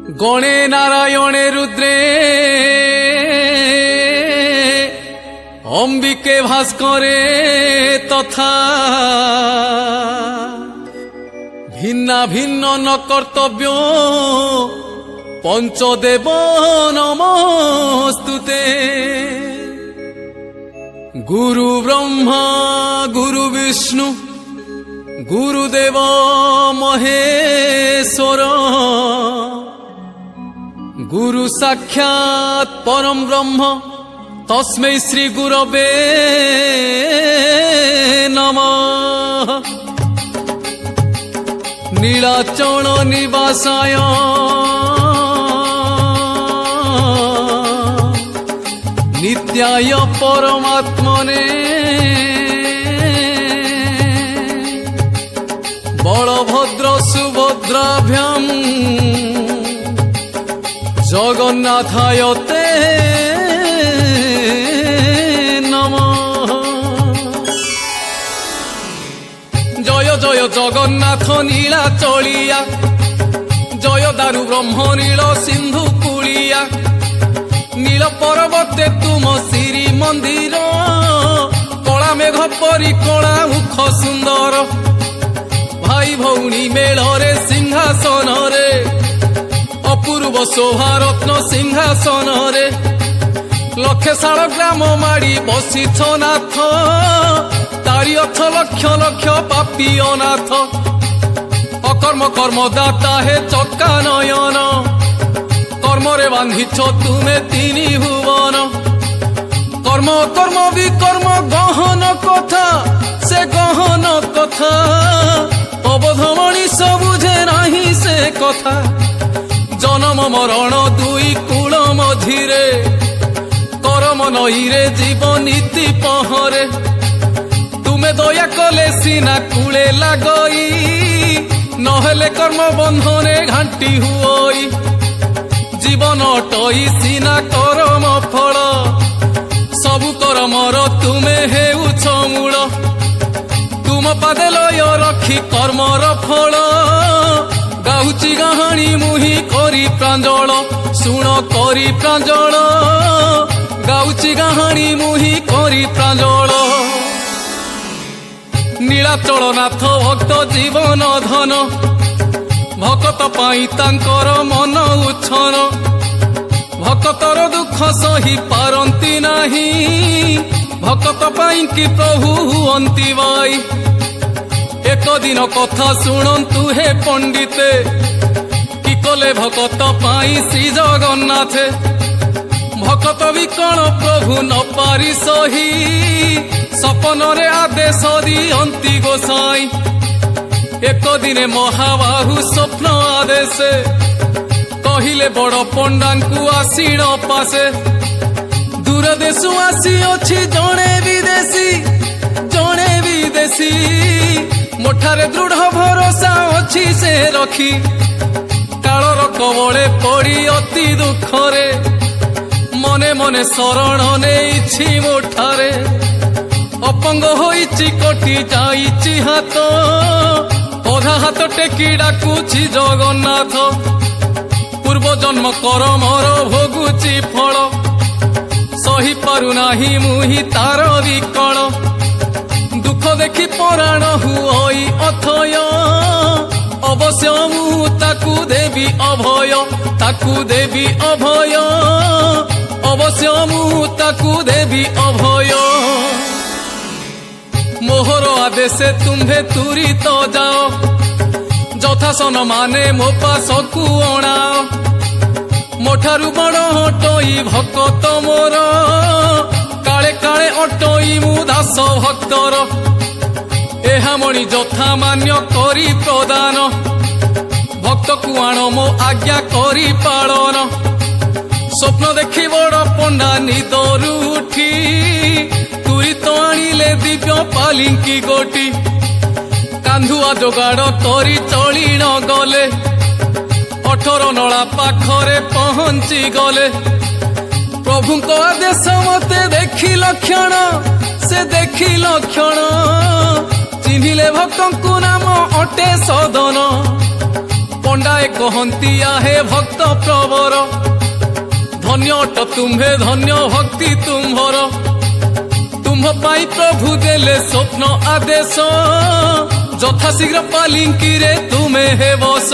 गणे नारायणे रुद्रे अंबिके भास्करे तथा भिन्ना भिन्न न कर्तव्य पंचदेव नमस्तुते। गुरु ब्रह्मा गुरु विष्णु गुरुदेव महेश्वर गुरु साक्षात् परम ब्रह्म तस्मै श्री गुरवे नमः। नीलाचल निवासाय नित्याय परमात्मने बलभद्र सुभद्राभ्यां जगन्नाथाय ते नमः। जय जय जगन्नाथ नीलाचलिया जय दारु ब्रह्म नील सिंधु कूलिया नील पर्वते तुम श्री मंदिर कला मेघ परी कला मुख सुंदर भाई भौणी मेलरे सिंहासन रे अपूर्व शोभा रत्न सिंहासन रे लक्षे शाल ग्राम माड़ी बसिछ नाथ तारी अथ लक्ष लक्ष पापी अनाथ अकर्म कर्मदाता हे चक्का नयन कर्मरे बांधिछ तुमे तीनी भुवन कर्म कर्म विकर्म गहन कथा से गहन कथा अबोध मनीष बुझे नाही से कथा जन्म मरण दुई कूल मझिरे करम नईरे जीवन नीति पहरे तुमे दया कले सीना कूले लगई नहेले कर्म बंधने घाटी हुई जीवन अटई सीना करम फल सबु करमर तुमे हेउछ मूल तुम पादे लय रखी कर्मर फल गाउची गाहाणी मुही करी प्रांजल शुण करी प्रांजल गाउची गाहाणी मुही करी प्रांजल। नीलाचल नाथ भक्त जीवन धन भक्त पाई तांकर मन उच्छन भक्तर दुख सही पारंती नाही भक्त पाई कि प्रभु हुअंती बाई। एक दिन कथा शुणन्तु हे पंडिते कि कले भक्त पाई श्री जगन्नाथे भक्त विकल प्रभु न पारी सही सपन रे आदेश दियंती गोसाई। एक दिन महाबाहु स्वप्न आदेश कहिले बड़ पंडांकु आसीण पासे दूर देशु आसी अछि जणे विदेशी मोठारे दृढ़ भरोसा अछि से रखी कालर कबले पड़ी अति दुखरे मने मने शरण नेइछि मोठारे अपंग होइछि कोटि जाइछि हाथ अधा हाथ टेकी डाकुछि जगन्नाथ पूर्व जन्म करमर भोगुछि फल सही पारु नाही मुही तार विकल दुख देखि पराण हुई अथय अवश्य मु ताकु देवी अभय अवश्य मु ताकु देवी अभय। मोहर आदेश तुम्भे तुरी तो जाओ जथासन माने मो पासकु अणाओ मोठारु बड़ हटई भक्त मोर काले काले अटई मु दास भक्तर एहा मणि जथा मान्य करी प्रदान भक्त कु आण मो आज्ञा करी पालन स्वप्न देखी बड़ पंडा निदरु उठी तुरी तो आनिले दिव्य पालिंकी गोटी कांधुआ जोगाड़ करी चलीण गले 18 नला पाखरे पहुंची गले प्रभु को आदेश मते देखी लक्षण से देखी लक्षण चिन्हिले भक्त नाम अटे सदन पंडाए कहती आहे भक्त प्रवर धन्य अट तुम्हे धन्य भक्ति तुम्भर तुम्भ पाई प्रभु देले स्वप्न आदेश यथाशीघ्र पालिंकी रे तुमे हे बस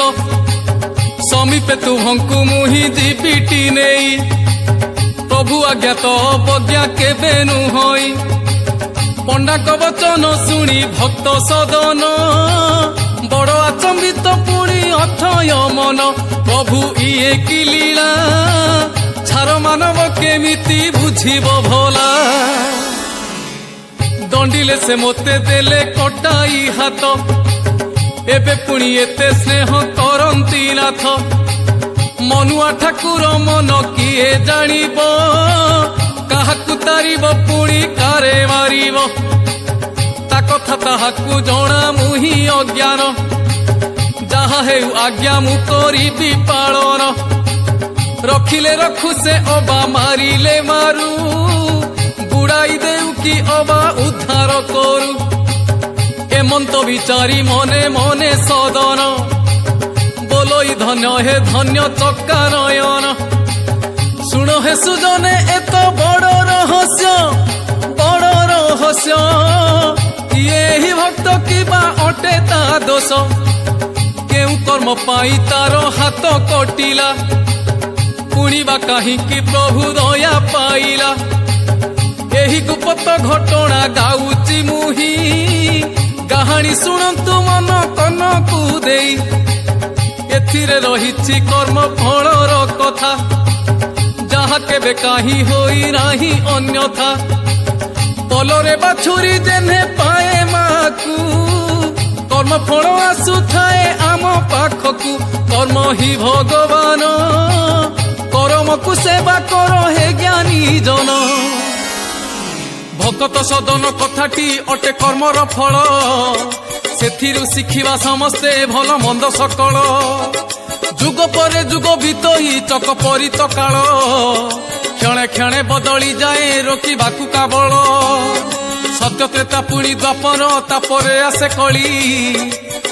समीपे तुम्हंकु मुहि जीविटी नेई प्रभु आज्ञा तो अवज्ञा केबे नुहई पंडा वचन शुणी भक्त सदन बड़ आचंबित पुणी अथय मन प्रभु इए कि लीला छार मानव केमिति बुझिब भला दंडिले से मोते देले कटाई हाथ एबे पुणी एते स्नेह करंती नाथ मनुआ ठाकुर मन किए जानिब काहाकु तारिब पुणी कारे मारिब ता कथा ताहाकु जणा मुहि अज्ञान जहा हेउ आज्ञा मु करिबि पालन रखिले रखु से अबा मारिले मारू बुड़ाई देउ कि अबा उद्धार करू एमंत विचारी मने मने सदन बोलोई धन्य हे धन्य चक्का नयन शुण हे सुजने एत बड़ रहस्य ये भक्त किबा अटे ता दोष केउ कर्म पाई तार हाथ कटिला पुणिबा काहींकि प्रभु दया पाइला एही गुप्त घटना गाउची मुही कहानी शुणतु मन कनकु देई एथिरे रहिछि कर्म फलर कथा जहा केबे काहीं होई नाही अन्यथा पलरे बाछुरी जेने पाए माकू कर्म फल आसु थाए आम पाखकू कर्म ही भगवान कर्मकु सेवा कर हे ज्ञानी जन भक्त सदन कथाटी अटे कर्मर फल सेथिरु शिखिबा समस्ते भल मंद सकल जुग परे जुग बीतई चक परित काल क्षणे क्षणे बदली जाए रोकिबाकु काबल सत्य त्रेता पुणी द्वापर तापरे आसे कली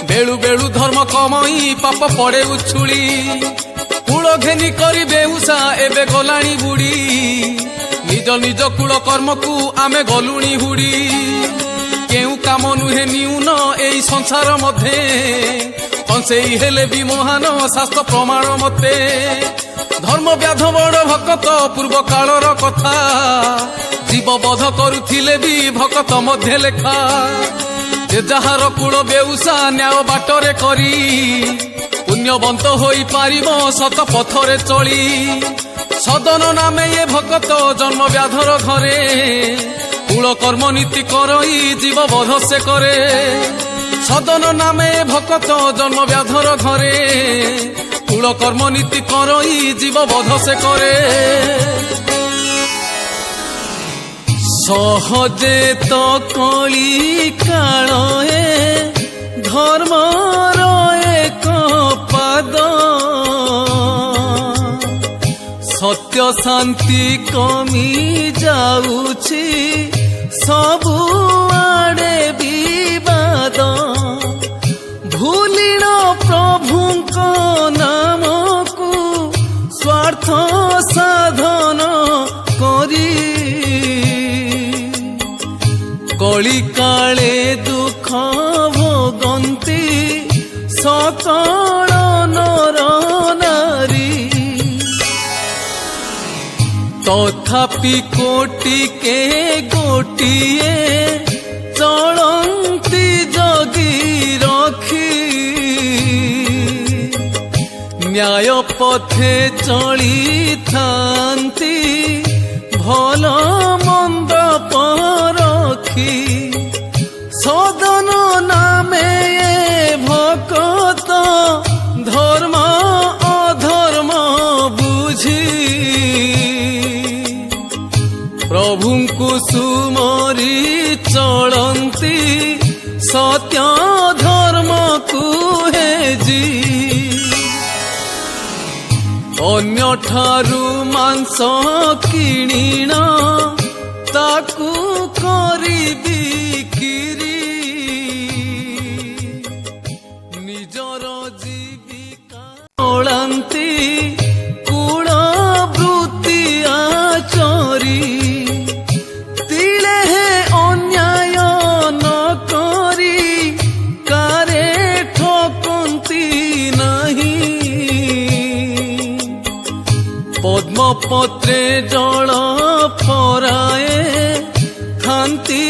बेलु बेलु धर्म कमई पाप पड़े उछुली कूल घेनी करी बेउसा एबे गलाणी बुड़ी निज निज कूल कर्म को आमे गलुणी हुड़ी केउ काम नुहे न्यून एई संसार मध्य कंसेई हेले भी महान शास्त्र प्रमाण मते धर्म व्याध बड़ भक्त पूर्व कालर कथा जीव बध करुथिले भी भक्त मध्य लेखा जे जहार कूल बेउसा न्याय बाटरे करी पुण्यवंत होई पारिबो सत पथरे चली सदन नामे ये भक्त जन्म व्याधर घरे कूल कर्म नीति करई जीव बध से करे सदन नामे भक्त जन्म व्याधर घरे कूल कर्म नीति करई जीव बध से करे सहजे तो कली काले धर्म एक पाद सत्य शांति कमी जाउछि सबु आड़े विवाद भूलिण प्रभुंक नाम को स्वार्थ साधन करी कली काले दुख भोगंती सकल नर नारी तथापि कोटि के गोटिए चलंती जगी रखी न्याय पथे चली थांती भल मंद परखी सदन नामे भक्त धर्म अधर्म बुझी प्रभुंकु सुमरी चलंती सत्य धर्म को हेजी अन्य ठारू मांस किणीण ताकू करी बिक्री निजर जीविका କରନ୍ତି କୂଳ ବୃତ୍ତି ଆଚରି ତିଳେ ହେ ଅନ୍ୟାୟ ନ କରି କାରେ ଠକନ୍ତି ନାହିଁ ପଦ୍ମପତ୍ରେ ଜଳ ଫରାଏ ଖାନ୍ତି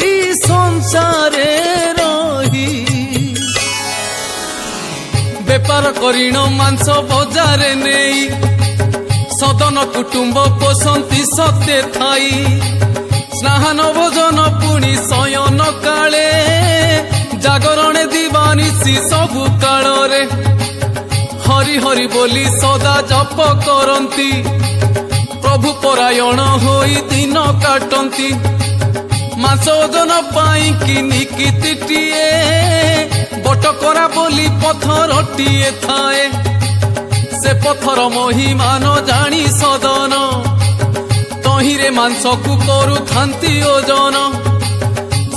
ସଂସାରେ ରହି ବେପାର କରିଣ ମାଂସ ବଜାରେ ନେଇ ସଦନ କୁଟୁମ୍ବ ପୋଷନ୍ତି ସତେ ଥାଇ ସ୍ନାନ ଭୋଜନ ପୁଣି ଶୟନ କାଳେ ଜାଗରଣେ ଦିବାନିଶି ସବୁ କାଳରେ ହରି ହରି ବୋଲି ସଦା ଜପ କରନ୍ତି ପ୍ରଭୁ ପରାୟଣ ହୋଇ ଦିନ କାଟନ୍ତି ମାଂସ ଓଜନ ପାଇଁ କି ନିକିତିଟିଏ ବଟକରା ବୋଲି ପଥରଟିଏ ଥାଏ ସେ ପଥର ମହିମାନ ଜାଣି ସଦନ ତହିଁରେ ମାଂସକୁ କରୁଥାନ୍ତି ଓଜନ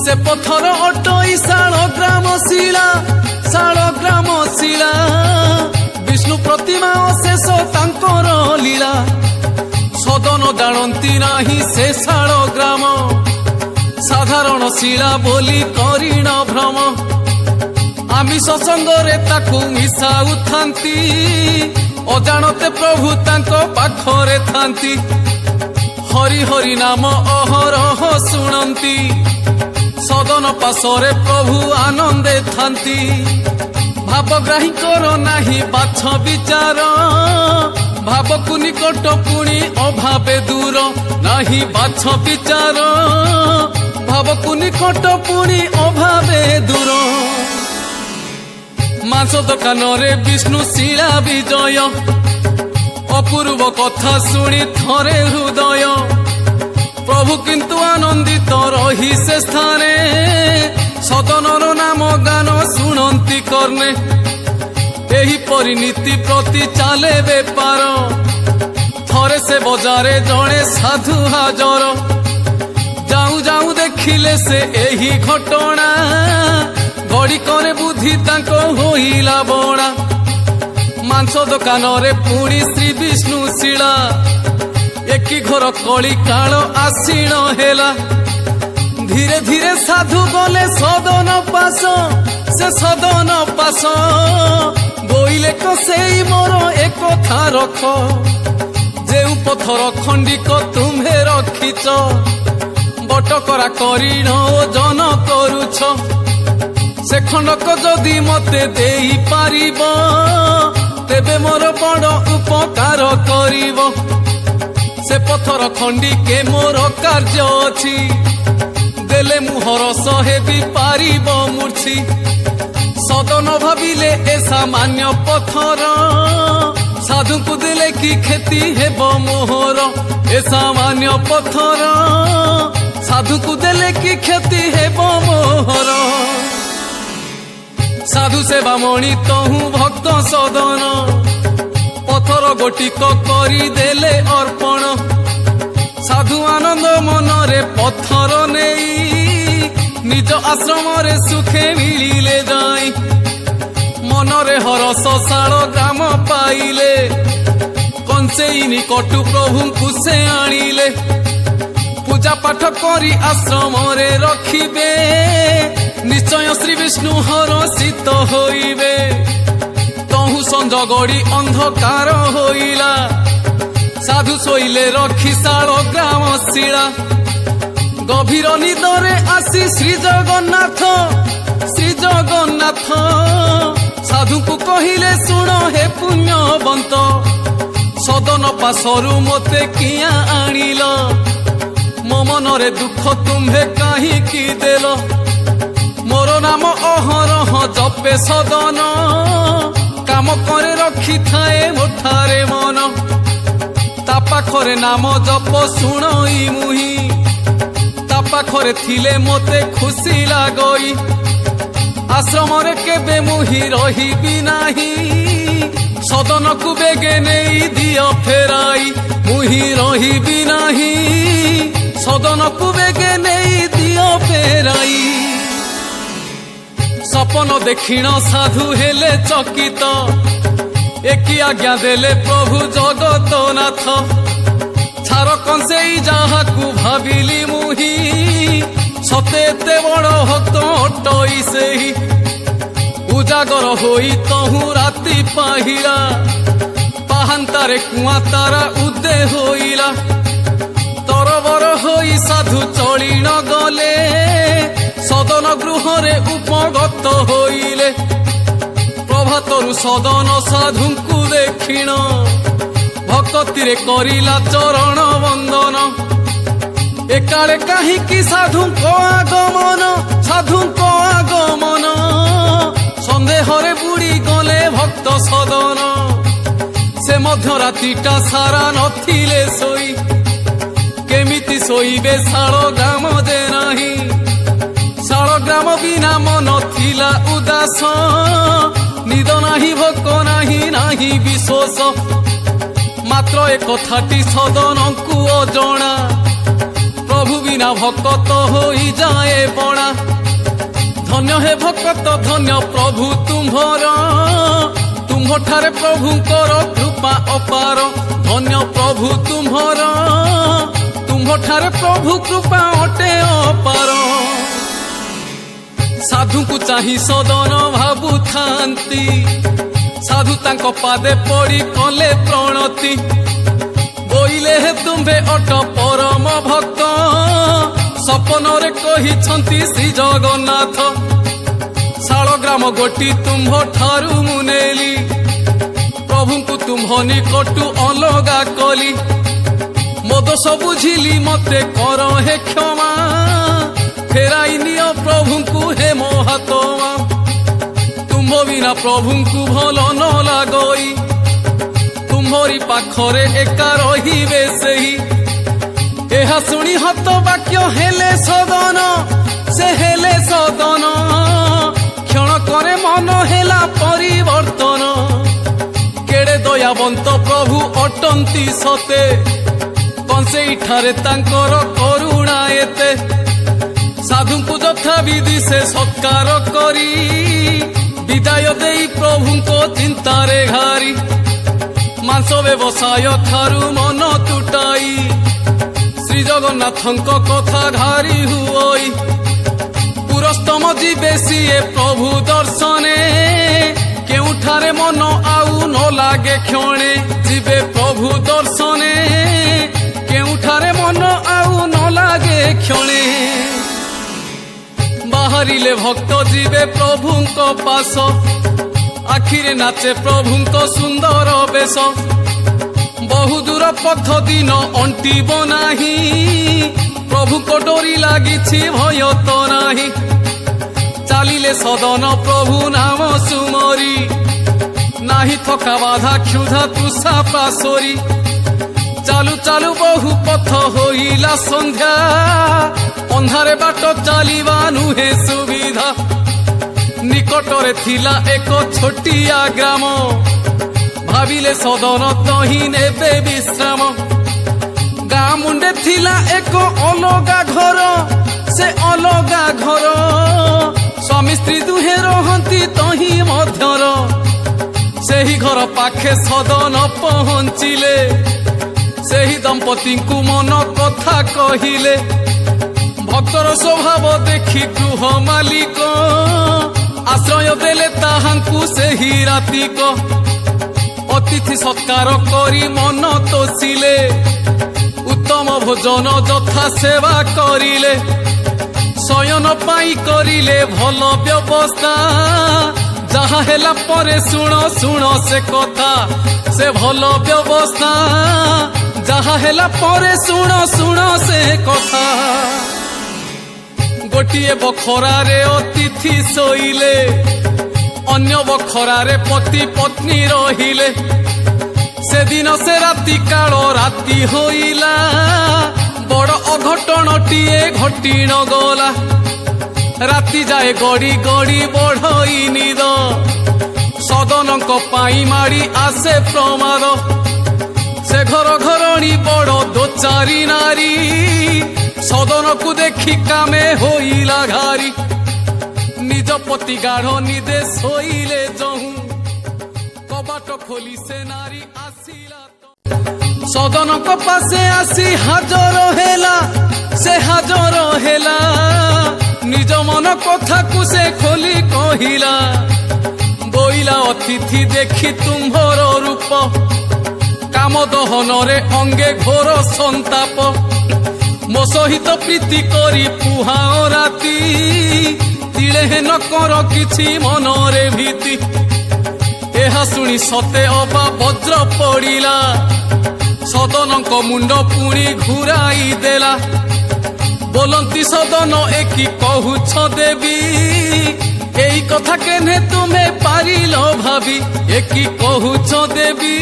ସେ ପଥର ଅଟଇ ଶାଳଗ୍ରାମ ଶିଳା ବିଷ୍ଣୁ ପ୍ରତିମା ଅଶେଷ ତାଙ୍କର ଲୀଳା ସଦନ ଜାଣନ୍ତି ନାହିଁ ସେ ଶାଳଗ୍ରାମ ସାଧାରଣ ଶିଳା ବୋଲି କରିଣ ଭ୍ରମ ଆମିଷ ସଙ୍ଗରେ ତାକୁ ମିଶାଉଥାନ୍ତି ଅଜାଣତେ ପ୍ରଭୁ ତାଙ୍କ ପାଖରେ ଥାନ୍ତି ହରି ହରି ନାମ ଅହରହ ଶୁଣନ୍ତି ସଦନ ପାଶରେ ପ୍ରଭୁ ଆନନ୍ଦେ ଥାନ୍ତି ଭାବଗ୍ରାହୀଙ୍କର ନାହିଁ ବାଛ ବିଚାର ଭାବକୁ ନିକଟ ପୁଣି ଅଭାବେ ଦୂର ନାହିଁ ବାଛ ବିଚାର ଭାବକୁ ନିକଟ ପୁଣି ଅଭାବେ ଦୂର ମାଂସ ଦୋକାନରେ ବିଷ୍ଣୁ ଶିଳା ବିଜୟ ଅପୂର୍ବ କଥା ଶୁଣି ଥରେ ହୃଦୟ ପ୍ରଭୁ କିନ୍ତୁ ଆନନ୍ଦିତ ରହି ସେ ସ୍ଥାନେ ସଦନର ନାମ ଗାନ ଶୁଣନ୍ତି କର୍ଣ୍ଣେ ଏହିପରି ନୀତି ପ୍ରତି ଚାଲେ ବେପାର ଥରେ ସେ ବଜାରେ ଜଣେ ସାଧୁ ହାଜର ଯାଉ ଯାଉ ଦେଖିଲେ ସେ ଏହି ଘଟଣା ଗଡ଼ିକରେ ବୁଦ୍ଧି ତାଙ୍କ ହୋଇଲା ବଣା ମାଂସ ଦୋକାନରେ ପୁଣି ଶ୍ରୀ ବିଷ୍ଣୁ ଶିଳା ଏକି ଘର କଳି କାଳ ଆସିଣ ହେଲା ଧୀରେ ଧୀରେ ସାଧୁ ଗଲେ ସଦନ ପାଶ ସେ ସଦନ ପାଶ ବୋଇଲେ କସେଇ ମୋର ଏକଥା ରଖ ଯେଉଁ ପଥର ଖଣ୍ଡିକ ତୁମ୍ଭେ ରଖିଛ ବଟକରା କରିଣ ଓଜନ କରୁଛ ସେ ଖଣ୍ଡକ ଯଦି ମତେ ଦେଇପାରିବ ତେବେ ମୋର ବଡ଼ ଉପକାର କରିବ ସେ ପଥର ଖଣ୍ଡିକେ ମୋର କାର୍ଯ୍ୟ ଅଛି ଦେଲେ ମୁଁ ହରସ ହେବି ପାରିବ ମୂର୍ଚ୍ଛି ସଦନ ଭାବିଲେ ଏ ସାମାନ୍ୟ ପଥର ସାଧୁଙ୍କୁ ଦେଲେ କି କ୍ଷତି ହେବ ମୋହର ଏ ସାମାନ୍ୟ ପଥର ସାଧୁଙ୍କୁ ଦେଲେ କି କ୍ଷତି ହେବ ମୋହର ସାଧୁ ସେବା ମଣି ତହୁଁ ଭକ୍ତ ସଦନ ପଥର ଗୋଟିକ କରିଦେଲେ ଅର୍ପଣ ସାଧୁ ଆନନ୍ଦ ମନରେ ପଥର ନେଇ ନିଜ ଆଶ୍ରମରେ ସୁଖେ ମିଳିଲେ ଯାଇ ମନରେ ହରସ ଶାଳଗ୍ରାମ ପାଇଲେ କଂସେଇ ନିକଟୁ ପ୍ରଭୁଙ୍କୁ ସେ ଆଣିଲେ ପୂଜା ପାଠ କରି ଆଶ୍ରମରେ ରଖିବେ ନିଶ୍ଚୟ ଶ୍ରୀ ବିଷ୍ଣୁ ହରଷିତ ହୋଇବେ ତହୁଁ ସଞ୍ଜ ଗଡ଼ି ଅନ୍ଧକାର ହୋଇଲା ସାଧୁ ଶୋଇଲେ ରଖି ଶାଳଗ୍ରାମ ଶିଳା ଗଭୀର ନିଦରେ ଆସି ଶ୍ରୀ ଜଗନ୍ନାଥ ସାଧୁଙ୍କୁ କହିଲେ ଶୁଣ ହେ ପୁଣ୍ୟବନ୍ତ ସଦନ ପାଶରୁ ମୋତେ କିଆଁ ଆଣିଲ ମୋ ମନରେ ଦୁଃଖ ତୁମ୍ଭେ କାହିଁକି ଦେଲ ମୋର ନାମ ଅହରହ ଜପେ ସଦନ କାମ କରେ ରଖିଥାଏ ମୋଠାରେ ମନ ତା ପାଖରେ ନାମ ଜପ ଶୁଣଇ ମୁହିଁ ତା ପାଖରେ ଥିଲେ ମୋତେ ଖୁସି ଲାଗଇ ଆଶ୍ରମରେ କେବେ ମୁହିଁ ରହିବି ନାହିଁ ସଦନକୁ ବେଗେ ନେଇ ଦିଅ ଫେରାଇ ମୁହିଁ ରହିବି ନାହିଁ ସଦନକୁ ବେଗେ ନେଇ ଦିଅ ଫେରାଇ ସପନ ଦେଖିଣ ସାଧୁ ହେଲେ ଚକିତ एकी आज्ञा देले प्रभु जगत नाथ छार कंसेई जाहाकू भाविली मुही सते एते बड़ भक्त अटई सेही उजागर होई तहु राति पाहिला पाहांतारे कुआ तारा उदे होइला तरबर होई साधु चली न गले सदन गृहरे उपगत होइले प्रभातरु सदन साधुଙ୍କୁ देखिण भक्तिरे करिला चरण वंदन एकाले काहीकि साधुଙ୍କ आगमन सन्देहरे बुड़ी गले भक्त सदन से मध्य रातिटा सारा नथिले सोई केमिति सोईबे शाल ग्राम जे नाही शाल ग्राम बिना मन थिला उदास निद नाही भोक नाही नाही विश्वास मात्र एक कथाटी सदनकु अजणा प्रभु बिना भक्त होई जाए बणा धन्य हे भक्त धन्य प्रभु तुम्भर तुम्भठारे प्रभुंकर कृपा अपार धन्य प्रभु तुम्भर तुम्भठारे प्रभु कृपा अटे अपार साधु को चाही सदन भाबु थांती साधु तांको पादे पड़ी कले प्रणति बोइले हे तुम्भे अट परम भक्त सपन रे कही छंती श्री जगन्नाथ शालग्राम गोटी तुम्भ ठारू मुनेली प्रभु को तुम्भ निकटू अलगा कली मो दोष बुझिली मते कर हे क्षमा फेराई नियो प्रभु को हे मोहात्मा तुम बिना प्रभु को भल न लगई तुम्हरी पाखरे एका रहिबे सेही एहा सुनी हत वाक्य हेले सदन से हेले सदन क्षण करे मन हेला परिवर्तन केड़े दयावंत प्रभु अटंती सते कंसेई ठारे तांकर करुणा एते साधु को यथा विधि से सत्कार करी विदाय देई प्रभु को चिंतारे घारी मांस व्यवसाय ठारू मन तुटाई श्री जगन्नाथंक कथा घारी हुई पुरस्तम जीवे सीए प्रभु दर्शने केउठारे मन आउ न लागे क्षणे जीवे प्रभु दर्शने केउठारे मन आउ न लागे क्षणे बाहरिले भक्त जीवे प्रभुंक पास आखिरे नाचे प्रभुंक सुंदर बेश बहु दूर पथ दिन अंटिब नाही प्रभु को डोरी लागिछि भय तो नाही चालिले सदन प्रभु नाम सुमरी नाही थका बाधा क्षुधा तृषा पासोरी चालू चालू बहु पथ होइला संध्या अंधारे बाट चलिबा नुहे सुविधा निकटरे थिला एक छोटिया ग्राम भाविले सदन तही नेबे विश्राम गाँ मुंडे थिला एक अलगा घर से अलगा घर स्वामी स्त्री दुहे रहंती तही मध्यर सेही घर पाखे सदन पहुंचिले सेही दंपति को मन कथा कहिले भक्तर स्वभाव देखि गृह मालिक आश्रय देले ताहांकु सेही रातिक अतिथि सत्कार करी मन तोषिले उत्तम भोजन यथा सेवा करिले शयन पाई करिले भल व्यवस्था जहा हेला परे सुण सुण से कथा से भल व्यवस्था जहा हेला परे सुण सुण से कथा गोटिए बखरारे अतिथि शोइले अन्य बखरारे पति पत्नी रहिले से दिन से राति काल राति होइला बड़ अघटनटिए घटी न गला राति जाए गड़ी गड़ी बढ़ई निद सदनक पाई माड़ी आसे प्रमाद से घर घरणी बड़ दोचारी नारी सदन को देखी कामे होइला घारी निज पति गाढ़ निदे सोइले जहू कबाट कपट खोली से नारी आसिला सदन को पासे आसी हाजर हेला से हाजर हेला निज मन कथा को से खोली कहिला बोइला अतिथि देखी तुम्भर रूप काम दहन रे अंगे घोर संताप मो सहित प्रीति करी पुहाओ राती तिले न कर किछि मनरे भीति एहा शुणी सते अबा वज्र पड़िला सदनक मुंड पुणी घुराई देला बोलंती सदन एकी कहुछ देवी एई कथा केने तुमे पारिल भाभी एकी कहुछ देवी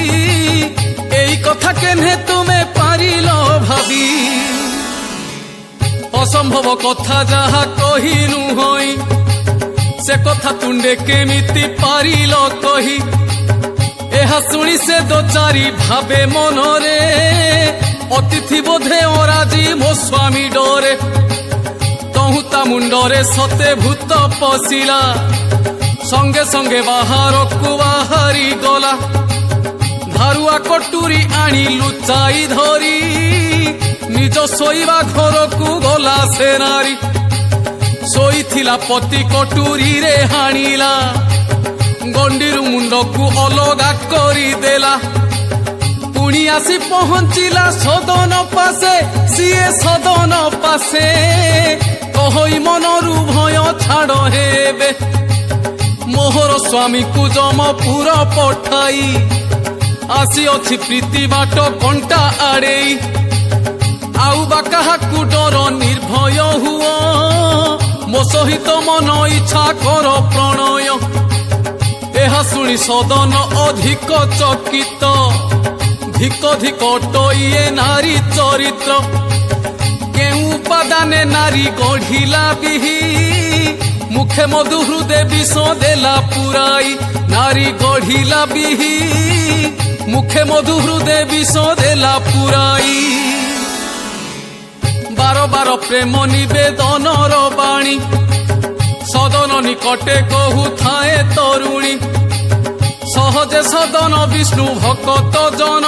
एई कथा केने तुमे पारिल भाभी असंभव कथा जहा कहिनु होई से कथा तुंडे केमिति पारिल कही एहा शुणी से दो चारी भावे मनरे अतिथि बोधे अराजी मो स्वामी डरे तहुता मुंडरे सते भूत पशिला संगे संगे बाहर को बाहरी गला धारुआ कटुरी आनी लुचाई धरी निज शोइबा घर को गला से नारी शोइथिला पति कटुरी रे हाणिला गंडीरु मुंड को अलगा करी देला पुणी आसी पहुंचिला सदन पासे सीए सदन पासे कहि मनरु भय छाड़ हेबे मोहर स्वामी को जमपुर पठाई आसी अछि प्रीति बाट कंटा आड़ेई आउ बा काहाकु डर निर्भय हुओ मो सहित मन इच्छा कर प्रणय एहा शुणी सदन अधिक चकित धिक धिक टइए नारी चरित्र केउ उपादाने नारी गढ़िला बिही मुखे मधु हृदय विष देला पुराई नारी गढ़िला बिही मुखे मधु हृदय विष देला पुराई बार बार प्रेम निवेदन बाणी सदन निकटे कहू थाए तरुणी सहजे सदन विष्णु भक्त जन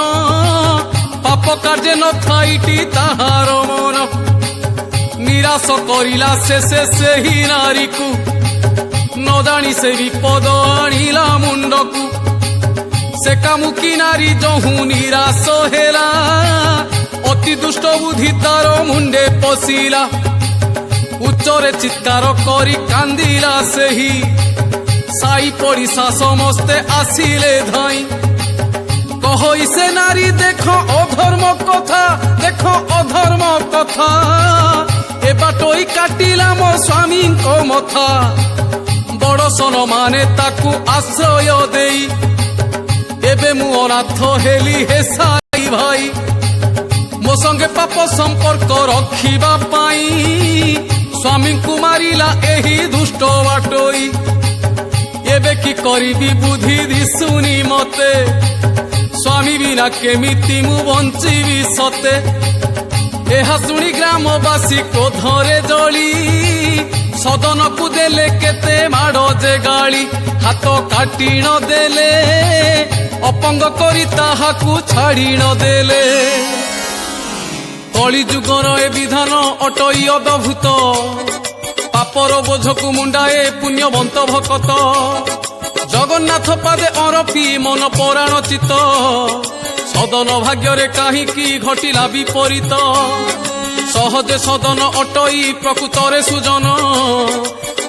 पाप कार्य न थाईटी ताहार मन निराश करिला शेषे सेही नारी को न जानी से विपद आनिला मुंड को से कामुकी नारी जहू निराश हेला अति दुष्ट बुद्धि तार मुंडे पशिला उच्चरे चित्कार करी कांदिला सेही साई पड़िशा समस्ते आसिले धाई कहि से नारी देख अधर्म कथा देख अधर्म कथा ए बाटोई काटिला मो स्वामी को मथा बड़सन माने ताकू आश्रय देई एबे मु अनाथ हेली हे साई भाई मो संगे पाप संपर्क रखिबा पाई स्वामी को मारिला एही दुष्ट बाटोई एबे की करिबी बुद्धि दिसुनी मते स्वामी बिना केमिति मु बंचिबी सते एहा शुणी ग्रामवासी क्रोधरे जली सदन को देले केते माड़ जे गाली हाथ काटी न देले अपंग करी ताहाकू छाड़ी न देले कली जुगर ए विधान अटई अदभूत पापर बोझ को मुंडाए पुण्यवंत भकत जगन्नाथ पादे अरपी मन पराण चित सदन भाग्य काहींकी घटिला विपरीत सहजे सदन अटई प्रकृतरे सुजन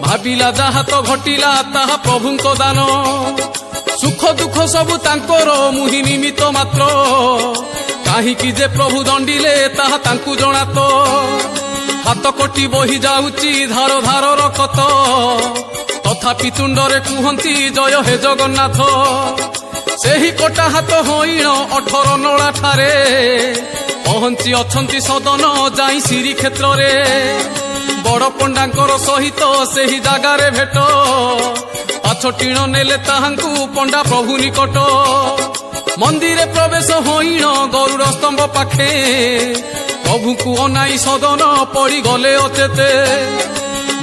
भाविला जहा तो घटिला ताहा प्रभुंको दान सुख दुख सबु तांकर मुहि निमित्त मात्र काहींकी जे प्रभु दंडिले ताहा तांकु जणात हाथ कटी बही जाउची धार धार रकत तथापि तुंडरे कुहंती जय हे जगन्नाथ सेही कटा हाथ हईण 18 नला ठारे पहुंची अछंती सदन जाई श्री क्षेत्र रे बड़ पंडांकर सहित सेही जागारे भेट पाछ टीण नेले ताहांकु पंडा प्रभु निकट मंदिरे प्रवेश हईण गरुड़ स्तंभ पाखे प्रभु को अनाई सदन पड़ी गले अचेते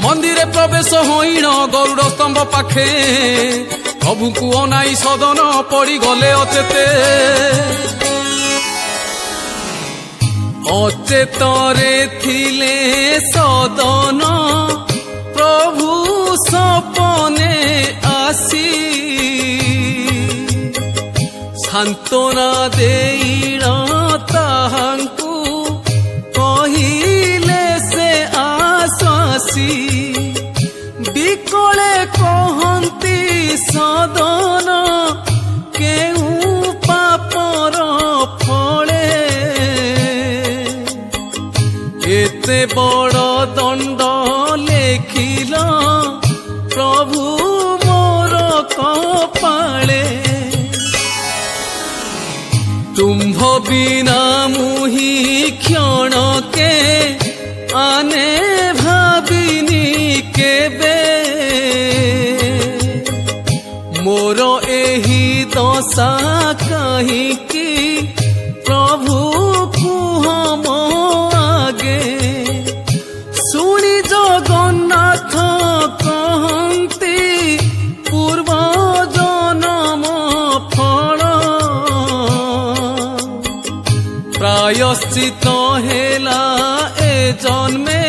मंदिरे प्रवेश हईण गरुड़ स्तंभ पाखे ପ୍ରଭୁଙ୍କୁ ଅନାଇ ସଦନ ପଡ଼ିଗଲେ ଅଚେତେ। ଅଚେତରେ ଥିଲେ ସଦନ ପ୍ରଭୁ ସପନେ ଆସି ସାନ୍ତ୍ୱନା ଦେଇଣ ତାହାଙ୍କୁ କହିଲେ ସେ ଆଶ୍ୱାସୀ। ବିକଳେ କହନ୍ତି ସଦନ କେଉଁ ପାପର ଫଳେ ଏତେ ବଡ଼ ଦଣ୍ଡ ଲେଖିଲ ପ୍ରଭୁ ମୋର କପାଳେ। ତୁମ୍ଭ ବିନା ମୁହିଁ କ୍ଷଣକେ ଆନେ ଭାବିନି କେବେ। ମୋର ଏହି ଦଶା କାହିଁକି ପ୍ରଭୁ କୁହ ମୋ ଆଗେ। ଶୁଣି ଜଗନ୍ନାଥ କହନ୍ତି ପୂର୍ବ ଜନମ ଫଳ ପ୍ରାୟଶ୍ଚିତ ହେଲା ଏ ଜନ୍ମେ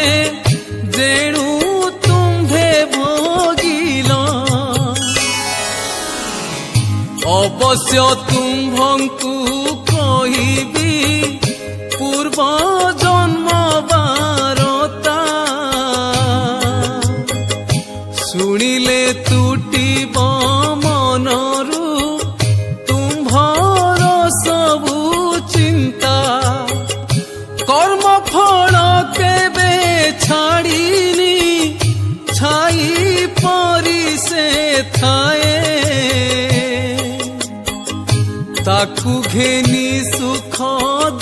ଯେଣୁ ତୁମ୍ଭେ ଭୋଗିଲ। ଅବଶ୍ୟ ତୁମ୍ଭଙ୍କୁ କହିବି ପୂର୍ବ ଜନ୍ମ ବାରତା। ଶୁଣିଲେ ତୁଟିବ ମନରୁ ତୁମ୍ଭର ସବୁ ଚିନ୍ତା। କର୍ମ ଫଳ କେବେ ଛାଡ଼ିନି ଛାଇ ପରି ସେ ଥାଏ। ତାକୁ ଘେନି ସୁଖ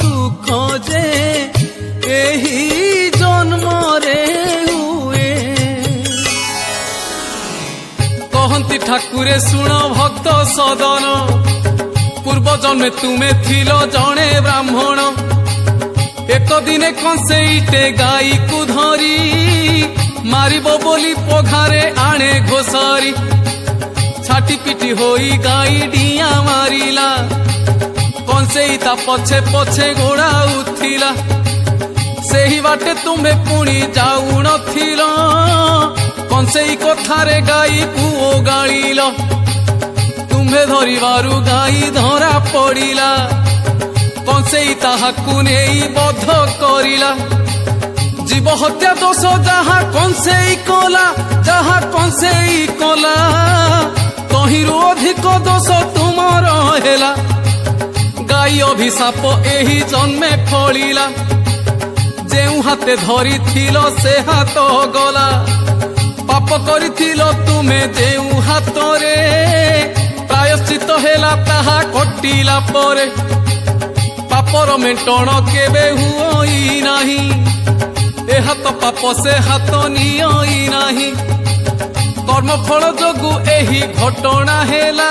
ଦୁଃଖ ଯେ ଏହି ଜନ୍ମରେ ହୁଏ। କହନ୍ତି ଠାକୁରେ ଶୁଣ ଭକ୍ତ ସଦନ ପୂର୍ବ ଜନ୍ମେ ତୁମେ ଥିଲ ଜଣେ ବ୍ରାହ୍ମଣ। ଏକ ଦିନେ କଂସେଇଟେ ଗାଈକୁ ଧରି ମାରିବ ବୋଲି ପଘାରେ ଆଣେ ଘୋଷାରି। ଛାଟି ପିଟି ହୋଇ ଗାଈ ଡିଆଁ ମାରିଲା କଂସେଇ ତା ପଛେ ପଛେ ଗୋଡ଼ାଉଥିଲା। ସେହି ବାଟେ ତୁମେ ପୁଣି ଯାଉନଥିଲ କଂସେଇ କଥାରେ ଗାଈକୁ ଓଗାଳିଲ। ତୁମ୍ଭେ ଧରିବାରୁ ଗାଈ ଧରା ପଡ଼ିଲା କଂସେଇ ତାହାକୁ ନେଇ ବଧ କରିଲା। ଜୀବ ହତ୍ୟା ଦୋଷ ଯାହା କଂସେଇ କଲା ଯାହା କଂସେଇ କଲା ତହିଁରୁ ଅଧିକ ଦୋଷ ତୁମର ହେଲା। ଗାଈ ଅଭିଶାପ ଏହି ଜନ୍ମେ ଫଳିଲା। ଯେଉଁ ହାତେ ଧରିଥିଲ ସେ ହାତ ଗଲା। ପାପ କରିଥିଲ ତୁମେ ଯେଉଁ ହାତରେ ପ୍ରାୟଶ୍ଚିତ ହେଲା ତାହା କଟିଲା ପରେ। ପାପର ମେଣ୍ଟଣ କେବେ ହୁଅଇ ନାହିଁ ଏ ହାତ ପାପ ସେ ହାତ ନିଅଇ ନାହିଁ। କର୍ମଫଳ ଯୋଗୁ ଏହି ଘଟଣା ହେଲା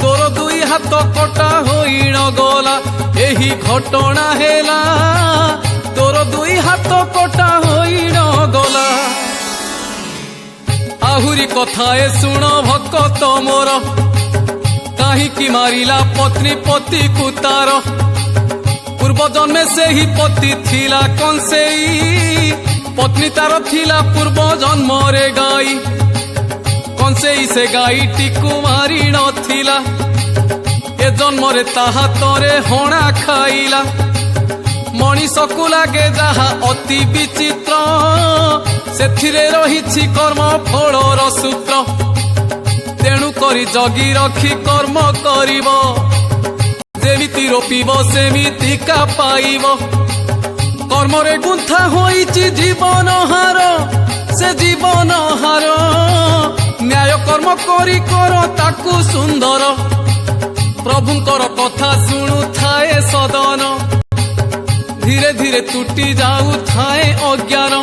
ତୋର ଦୁଇ ହାତ କଟା ହୋଇଣ ଗଲା। ଏହି ଘଟଣା ହେଲା ତୋର ଦୁଇ ହାତ କଟା ହୋଇଣ ଗଲା। ଆହୁରି କଥାଏ ଶୁଣ ଭକ୍ତ ମୋର କାହିଁକି ମାରିଲା ପତ୍ନୀ ପତିକୁ ତାର। ପୂର୍ବ ଜନ୍ମେ ସେହି ପତି ଥିଲା କଂସେଇ ପତ୍ନୀ ତାର ଥିଲା ପୂର୍ବ ଜନ୍ମରେ ଗାଈ। କଂସେଇ ସେ ଗାଈଟିକୁ ମାରି ନଥିଲା ଏ ଜନ୍ମରେ ତା ହାତରେ ହଣା ଖାଇଲା। ମଣିଷକୁ ଲାଗେ ଯାହା ଅତି ବିଚିତ୍ର ସେଥିରେ ରହିଛି କର୍ମ ଫଳର ସୂତ୍ର। ତେଣୁ କରି ଜଗି ରଖି କର୍ମ କରିବ ଯେମିତି ରୋପିବ ସେମିତିକା ପାଇବ। କର୍ମରେ ଗୁନ୍ଥା ହୋଇଛି ଜୀବନ ହାର ସେ ଜୀବନ ହାର। ନ୍ୟାୟ କର୍ମ କରି କର ତାକୁ ସୁନ୍ଦର। ପ୍ରଭୁଙ୍କର କଥା ଶୁଣୁଥାଏ ସଦନ ଧୀରେ ଧୀରେ ତୁଟି ଯାଉଥାଏ ଅଜ୍ଞାନ।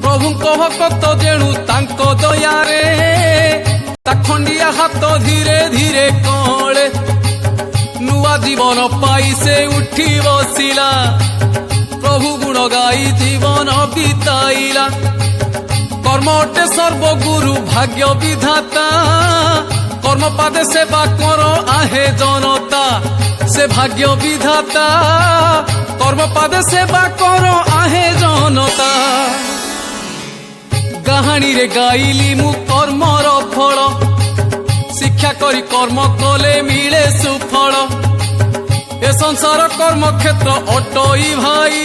ପ୍ରଭୁଙ୍କ ଭକ୍ତ ଯେଣୁ ତାଙ୍କ ଦୟାରେ ତା ଖଣ୍ଡିଆ ହାତ ଧୀରେ ଧୀରେ କଳେ। ନୂଆ ଜୀବନ ପାଇ ସେ ଉଠି ବସିଲା ପ୍ରଭୁ ଗୁଣ ଗାଇ ଜୀବନ ବିତାଇଲା। কর্ম অটে সর্বগুরু ভাগ্য বিধাতা কর্ম পাদে সেবা কর আহে জনতা সে ভাগ্য বিধাতা কর্ম পাদে সেবা কর আহে জনতা কাহাণীরে গাইলি মু কর্মর ফল শিক্ষা করি কর্ম কলে মিলে সুফল এ সংসার কর্মক্ষেত্র অটই ভাই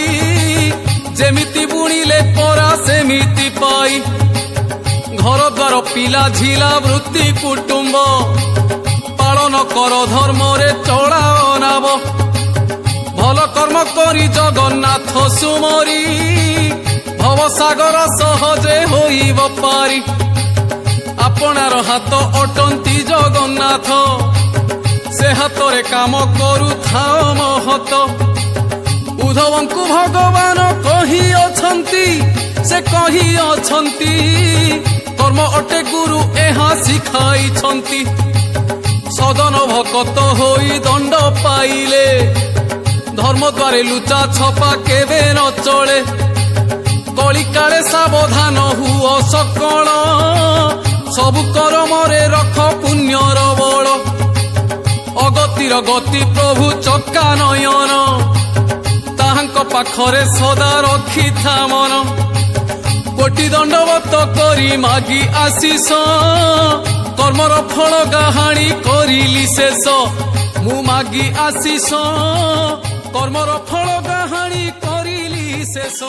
যেমিতি বুଣିলে পরা সেমিতি পাই ঘর দ্বার পিলা ঝিলা বৃত্তি কুটুম্ব পালন কর ধর্মরে চড়াও নাব ভাল কর্ম করি জগন্নাথ সুমরি ভবসাগর সহজে হইব পারি আপনার হাত অটন্তি জগন্নাথ সে হাতরে কাম করুথাও মহত উদ্ধবଙ୍କୁ ভগবান কহি অছন্তি সে কহি অছন্তি কর্ম অটে গুরু এহা শিখাইছন্তি সদন ভকত হই দণ্ড পাইলে ধর্ম দ্বারে লুচা ছপা কেবে ন চলে কলিকালে সাবধান হুଅ সকল ସବୁ কর্মরে রখ পুণ্যর বল অগতির গতি প্রভু চকা নয়ন তাহাঙ্ক পাখরে সদা রখিথা মন কোটি দণ্ডবত করি মাগি আশিষ কর্মর ফল গাহাণী করিলি শেষ মু মাগি আশিষ কর্মর ফল গাহাণী করিলি শেষ।